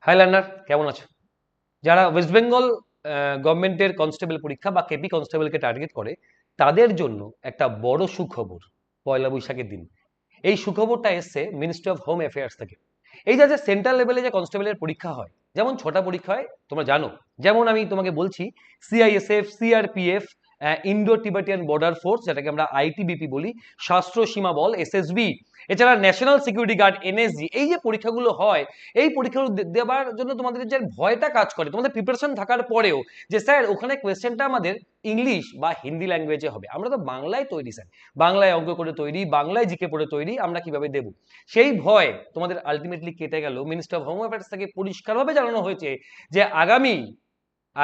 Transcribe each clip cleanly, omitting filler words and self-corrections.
High learner, কেমন আছো? যারা ওয়েস্ট বেঙ্গল গভর্নমেন্টের কনস্টেবল পরীক্ষা বা কেপি কনস্টেবলকে টার্গেট করে তাদের জন্য একটা বড় সুখবর পয়লা বৈশাখের দিন। এই সুখবরটা এসছে মিনিস্ট্রি অফ হোম অ্যাফেয়ার্স থেকে। এই যে সেন্ট্রাল লেভেলে যে কনস্টেবলের পরীক্ষা হয়, যেমন 6টা পরীক্ষা হয় তোমরা জানো। যেমন আমি তোমাকে বলছি, CISF, CRPF, Indo Tibetan border force, যেটাকে আমরা আইটিবিপি বলি, সশস্ত্র সীমা বল এসএসবি, এছাড়া ন্যাশনাল সিকিউরিটি গার্ড এনএসজি, এই যে পরীক্ষাগুলো হয়, এই পরীক্ষাগুলো দেওয়ার জন্য তোমাদের যে ভয়টা কাজ করে তোমাদের প্রিপারেশন থাকার পরেও, যে স্যার ওখানে কোয়েশ্চেনটা আমাদের ইংলিশ বা হিন্দি ল্যাঙ্গুয়েজে হবে, আমরা তো বাংলায় তৈরি স্যার, বাংলায় অঙ্ক করে তৈরি, বাংলায় জিকে পড়ে তৈরি, আমরা কিভাবে দেব? সেই ভয় তোমাদের আলটিমেটলি কেটে গেল। মিনিস্টার অফ হোম অ্যাফেয়ার্স থেকে পরিষ্কারভাবে জানানো হয়েছে যে আগামী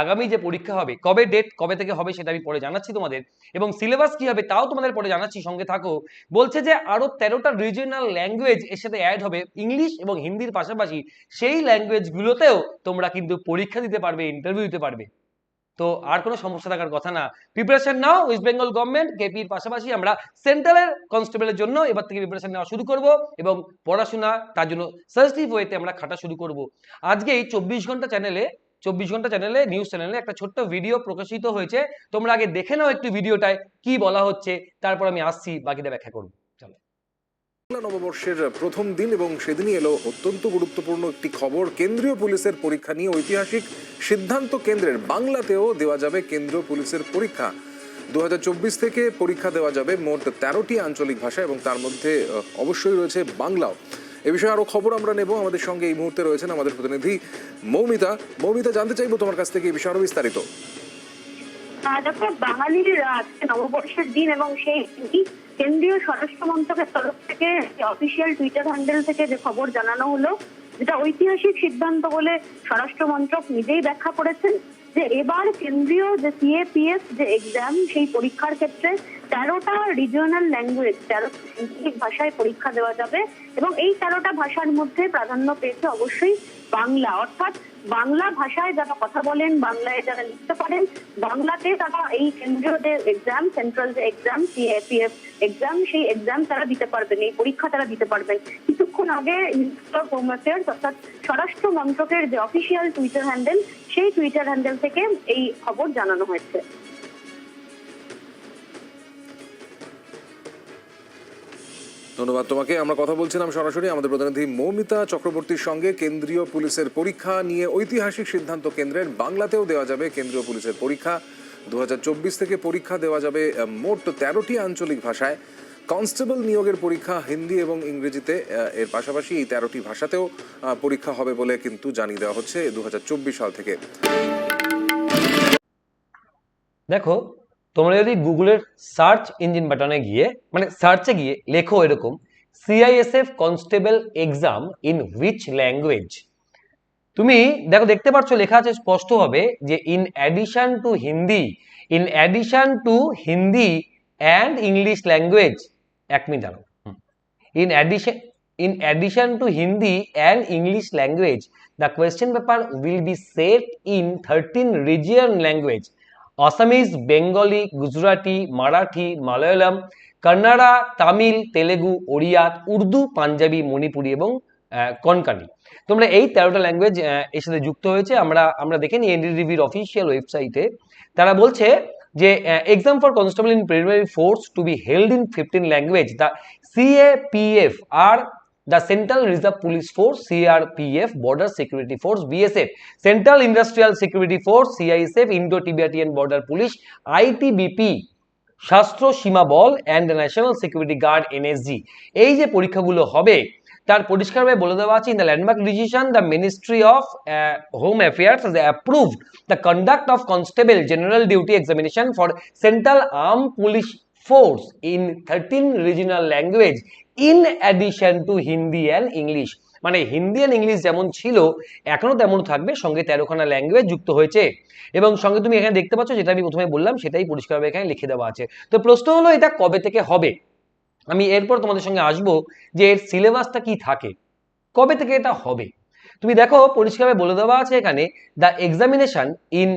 আগামী যে পরীক্ষা হবে, কবে ডেট, কবে থেকে হবে সেটা আমি পরে জানাচ্ছি তোমাদের, এবং সিলেবাস কি হবে তাও তোমাদের পরে জানাচ্ছি, সঙ্গে থাকো। বলছে যে আরো 13টা রিজিওনাল ল্যাঙ্গুয়েজ এর সাথে অ্যাড হবে, ইংলিশ এবং হিন্দির পাশাপাশি সেই ল্যাঙ্গুয়েজগুলোতেও তোমরা কিন্তু পরীক্ষা দিতে পারবে, ইন্টারভিউ দিতে পারবে। তো আর কোনো সমস্যা থাকার কথা না। প্রিপারেশন নাও, ওয়েস্ট বেঙ্গল গভর্নমেন্ট কেপির পাশাপাশি আমরা সেন্ট্রালের কনস্টেবলের জন্য এবার থেকে প্রিপারেশন নেওয়া শুরু করব, এবং পড়াশোনা তার জন্য সাজেস্টিভ ওয়েতে আমরা খাটা শুরু করব। আজকে এই 24 ঘন্টা চ্যানেলে নিউজ চ্যানেলে একটা ছোট্ট ভিডিও প্রকাশিত হয়েছে, তোমরা আগে দেখে নাও একটু ভিডিওটায় কি বলা হচ্ছে, তারপর আমি আসছি বাকিটা ব্যাখ্যা করব। চলো। নববর্ষের প্রথম দিন এবং সেদিনই এলো অত্যন্ত গুরুত্বপূর্ণ একটি খবর। কেন্দ্রীয় পুলিশের পরীক্ষা নিয়ে ঐতিহাসিক সিদ্ধান্ত কেন্দ্রের। বাংলাতেও দেওয়া যাবে কেন্দ্রীয় পুলিশের পরীক্ষা। 2024 থেকে পরীক্ষা দেওয়া যাবে মোট 13টি আঞ্চলিক ভাষা এবং তার মধ্যে অবশ্যই রয়েছে বাংলাও। এ বিষয়ে আরো খবর আমরা নেব। আমাদের সঙ্গে এই মুহূর্তে রয়েছেন আমাদের প্রতিনিধি মৌমিতা। মৌমিতা, জানতে চাইবো তোমার কাছ থেকে এই বিষয়ে আরো বিস্তারিত। দেখো, বাঙালির আজকে নববর্ষের দিন এবং সেই কেন্দ্রীয় স্বরাষ্ট্র মন্ত্রকের তরফ থেকে অফিসিয়াল টুইটার হ্যান্ডেল থেকে যে খবর জানানো হলো, যেটা ঐতিহাসিক সিদ্ধান্ত বলে স্বরাষ্ট্র মন্ত্রক নিজেই ব্যাখ্যা করেছেন, যে এবার কেন্দ্রীয় যে সিএপিএফ যে এক্সাম, সেই পরীক্ষার ক্ষেত্রে 13টা রিজিওনাল ল্যাঙ্গুয়েজ, 13টা আঞ্চলিক ভাষায় পরীক্ষা দেওয়া যাবে, এবং এই 13টা ভাষার মধ্যে প্রাধান্য পেয়েছে অবশ্যই বাংলা। অর্থাৎ বাংলা ভাষায় যারা কথা বলেন, বাংলায় যারা লিখতে পারেন, বাংলাতে তারা এই কেন্দ্রীয় যে এক্সাম, সেন্ট্রাল যে এক্সাম, সিএপিএফ এক্সাম, সেই এক্সাম তারা দিতে পারবেন, এই পরীক্ষা তারা দিতে পারবেন। কিছুক্ষণ আগে মিনিস্ট্রি অফ হোম অ্যাফেয়ার্স অর্থাৎ স্বরাষ্ট্র মন্ত্রকের যে অফিসিয়াল টুইটার হ্যান্ডেল, সেই টুইটার হ্যান্ডেল থেকে এই খবর জানানো হয়েছে। ধন্যবাদ তোমাকে। আমরা কথা বলছিলাম সরাসরি আমাদের প্রতিনিধি মৌমিতা চক্রবর্তীর সঙ্গে। কেন্দ্রীয় পুলিশের পরীক্ষা নিয়ে ঐতিহাসিক সিদ্ধান্ত কেন্দ্রের। বাংলাতেও দেওয়া যাবে কেন্দ্রীয় পুলিশের পরীক্ষা। 2024 থেকে পরীক্ষা দেওয়া যাবে মোট 13টি আঞ্চলিক ভাষায়। কনস্টেবল নিয়োগের পরীক্ষা হিন্দি এবং ইংরেজিতে, এর পাশাপাশি এই 13টি ভাষাতেও পরীক্ষা হবে বলে কিন্তু জানিয়ে দেওয়া হচ্ছে 2024 সাল থেকে। দেখো, তোমরা যদি গুগলের সার্চ ইঞ্জিন বাটনে গিয়ে, মানে সার্চে গিয়ে লেখো এরকম CISF constable exam in which language, তুমি দেখো দেখতে পাচ্ছ লেখা আছে স্পষ্টভাবে যে in addition to Hindi, in addition to Hindi and English language. 1 minute দাঁড়াও। in addition to Hindi and English language, the question paper will be set in 13 regional language: Assamese, Bengali, Gujarati, Marathi, Malayalam, Kannada, Tamil, Telugu, Oriya, Urdu, Punjabi, Manipuri এবং কনকানি। তোমরা এই 13টা language এর সাথে যুক্ত হয়েছে। আমরা দেখে নিই এনডিটিভির অফিসিয়াল ওয়েবসাইটে তারা বলছে যে exam for constable in preliminary force to be held in 15 language. The CAPF are the Central Reserve Police Force, CRPF, Border Security Force, BSF, Central Industrial Security Force, CISF, Indo-Tibetan Border Police, ITBP, Sashastra Seema Bal and national security guard NSG, এই যে পরীক্ষাগুলো হবে তার পরিষ্কারভাবে বলে দেওয়া আছে, in the landmark decision the ministry of home affairs has approved the conduct of constable general duty examination for central armed police force in 13 regional language in addition to Hindi and English। মানে হিন্দি আর English যেমন ছিল এখনো তেমন থাকবে, সঙ্গে 13খানা language যুক্ত হয়েছে। এবং সঙ্গে তুমি এখানে দেখতে পাচ্ছ যেটা আমি প্রথমে বললাম সেটাই পরিষ্কারভাবে এখানে লিখে দেওয়া আছে। তো প্রশ্ন হলো এটা কবে থেকে হবে, আমি এরপর তোমাদের সঙ্গে আসবো যে এর সিলেবাসটা কি থাকে, কবে থেকে এটা হবে। তুমি দেখো পরিষ্কারভাবে বলে দেওয়া আছে এখানে, the examination in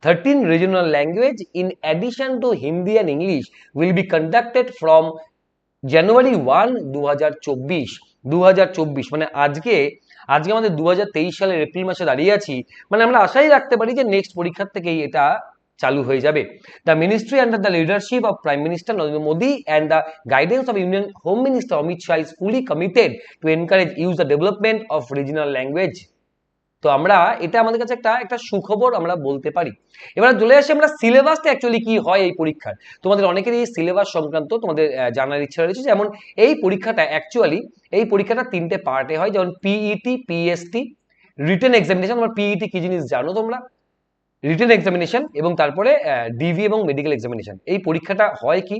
13 regional language in addition to Hindi and English will be conducted from January 1, 2024 মানে আজকে আমাদের 2023 সালের এপ্রিল মাসে দাঁড়িয়ে আছি, মানে আমরা আশাই রাখতে পারি যে নেক্সট পরীক্ষার থেকেই এটা চালু হয়ে যাবে। The ministry under the leadership of prime minister Narendra Modi and the guidance of union home minister Amit Shah is fully committed to encourage use the development of regional language. তো আমরা এটা আমাদের কাছে একটা সুখবর আমরা বলতে পারি। এবার চলে আসি আমরা সিলেবাসটা অ্যাকচুয়ালি কি হয় এই পরীক্ষার। তোমাদের অনেকেরই এই সিলেবাস সংক্রান্ত তোমাদের জানার ইচ্ছা রয়েছে। যেমন এই পরীক্ষাটা 3টে পার্টে হয়, যেমন পিইটি, পিএসটি, রিটেন এক্সামিনেশন। তোমরা পিইটি কি জিনিস জানো তোমরা? রিটেন এক্সামিনেশন এবং তারপরে ডিভি এবং মেডিকেল এক্সামিনেশন। এই পরীক্ষাটা হয় কি,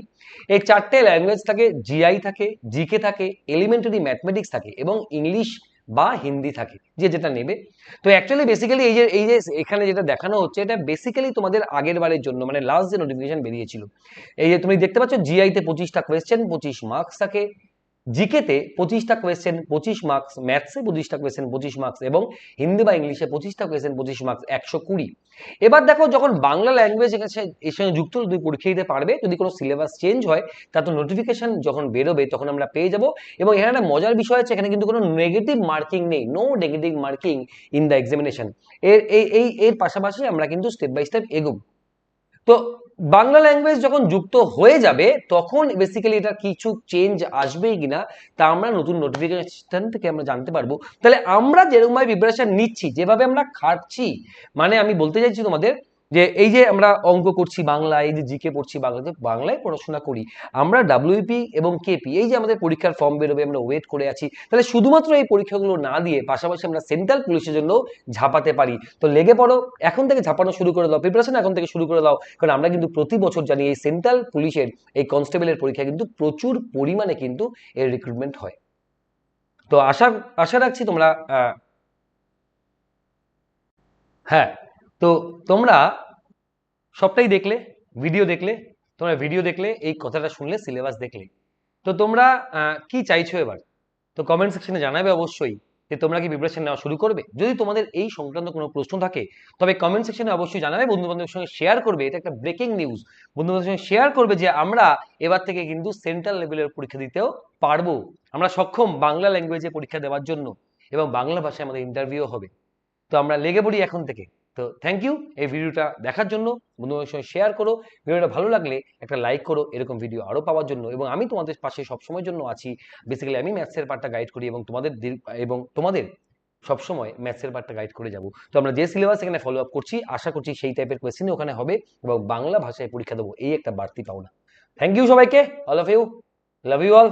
এই 4টে ল্যাঙ্গুয়েজ থাকে, জিআই থাকে, জিকে থাকে, এলিমেন্টারি ম্যাথমেটিক্স থাকে এবং ইংলিশ বা হিন্দি থাকে, যে যেটা নেবে। তো অ্যাকচুয়ালি বেসিক্যালি এই যে এখানে যেটা দেখানো হচ্ছে, এটা বেসিক্যালি তোমাদের আগের বারের জন্য, মানে লাস্ট যে নোটিফিকেশন বেরিয়েছিল, এই যে তুমি দেখতে পাচ্ছ জিআইতে 25টা কোয়েশ্চেন 25 মার্কস থাকে, জিকেতে 25টা কোয়েশ্চেন 25 মার্কস, ম্যাথসে 25টা কোয়েশ্চেন 25 মার্কস এবং হিন্দি বা ইংলিশে 25টা কোয়েশ্চেন 25 মার্কস, 120। এবার দেখো, যখন বাংলা ল্যাঙ্গুয়েজ এর সঙ্গে যুক্ত তুমি পরীক্ষা দিতে পারবে, যদি কোনো সিলেবাস চেঞ্জ হয় তার তো নোটিফিকেশন যখন বেরোবে তখন আমরা পেয়ে যাব। এবং এখানে একটা মজার বিষয় আছে, এখানে কিন্তু কোনো নেগেটিভ মার্কিং নেই, no negative marking in the examination. এর পাশাপাশি আমরা কিন্তু স্টেপ বাই স্টেপ এগোবো। তো বাংলা ল্যাঙ্গুয়েজ যখন যুক্ত হয়ে যাবে তখন বেসিক্যালি এটা কিছু চেঞ্জ আসবেই কিনা তা আমরা নতুন নোটিফিকেশন থেকে আমরা জানতে পারবো। তাহলে আমরা যেরকম ভাবে প্রিপারেশন নিচ্ছি, যেভাবে আমরা খাটছি, মানে আমি বলতে চাইছি তোমাদের যে এই যে আমরা অঙ্ক করছি বাংলায়, এই যে জিকে পড়ছি বাংলায় পড়াশোনা করি, আমরা ডাব্লিউপি এবং কেপি, এই যে আমাদের পরীক্ষার ফর্ম বেরোবে আমরা ওয়েট করে আছি, তাহলে শুধুমাত্র এই পরীক্ষাগুলো না দিয়ে পাশাপাশি আমরা সেন্ট্রাল পুলিশের জন্য ঝাঁপাতে পারি। তো লেগে পড়ো, এখন থেকে ঝাঁপানো শুরু করে দাও, প্রিপারেশন এখন থেকে শুরু করে দাও। কারণ আমরা কিন্তু প্রতি বছর জানি এই সেন্ট্রাল পুলিশের এই কনস্টেবলের পরীক্ষা কিন্তু প্রচুর পরিমাণে কিন্তু এর রিক্রুটমেন্ট হয়। তো আশা রাখছি তোমরা হ্যাঁ, তো তোমরা সবটাই দেখলে, ভিডিও দেখলে এই কথাটা শুনলে, সিলেবাস দেখলে, তো তোমরা কি চাইছো এবার? তো কমেন্ট সেকশনে জানাবে অবশ্যই যে তোমরা কি প্রিপারেশন নেওয়া শুরু করবে। যদি তোমাদের এই সংক্রান্ত কোনো প্রশ্ন থাকে তবে কমেন্ট সেকশনে অবশ্যই জানাবে, বন্ধু বান্ধবের সঙ্গে শেয়ার করবে, এটা একটা ব্রেকিং নিউজ। বন্ধু বান্ধবের সঙ্গে শেয়ার করবে যে আমরা এবার থেকে কিন্তু সেন্ট্রাল লেভেলের পরীক্ষা দিতেও পারবো, আমরা সক্ষম বাংলা ল্যাঙ্গুয়েজে পরীক্ষা দেওয়ার জন্য এবং বাংলা ভাষায় আমাদের ইন্টারভিউ হবে। তো আমরা লেগে পড়ি এখন থেকে। তো থ্যাংক ইউ এই ভিডিওটা দেখার জন্য, বন্ধুদের সঙ্গে শেয়ার করো, ভিডিওটা ভালো লাগলে একটা লাইক করো এরকম ভিডিও আরো পাওয়ার জন্য। এবং আমি তোমাদের পাশে সবসময়ের জন্য আছি। বেসিক্যালি আমি ম্যাথসের পার্টটা গাইড করি এবং তোমাদের সবসময় ম্যাথসের পার্টটা গাইড করে যাব। তো আমরা যে সিলেবাস এখানে ফলো আপ করছি, আশা করছি সেই টাইপের কোয়েশ্চেনই ওখানে হবে এবং বাংলা ভাষায় পরীক্ষা দেবো, এই একটা বাড়তি পাওনা। থ্যাংক ইউ সবাইকে, all of you, love you all,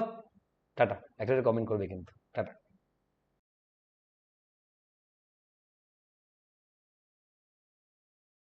tata. একটা কমেন্ট করবে কিন্তু, টাটা।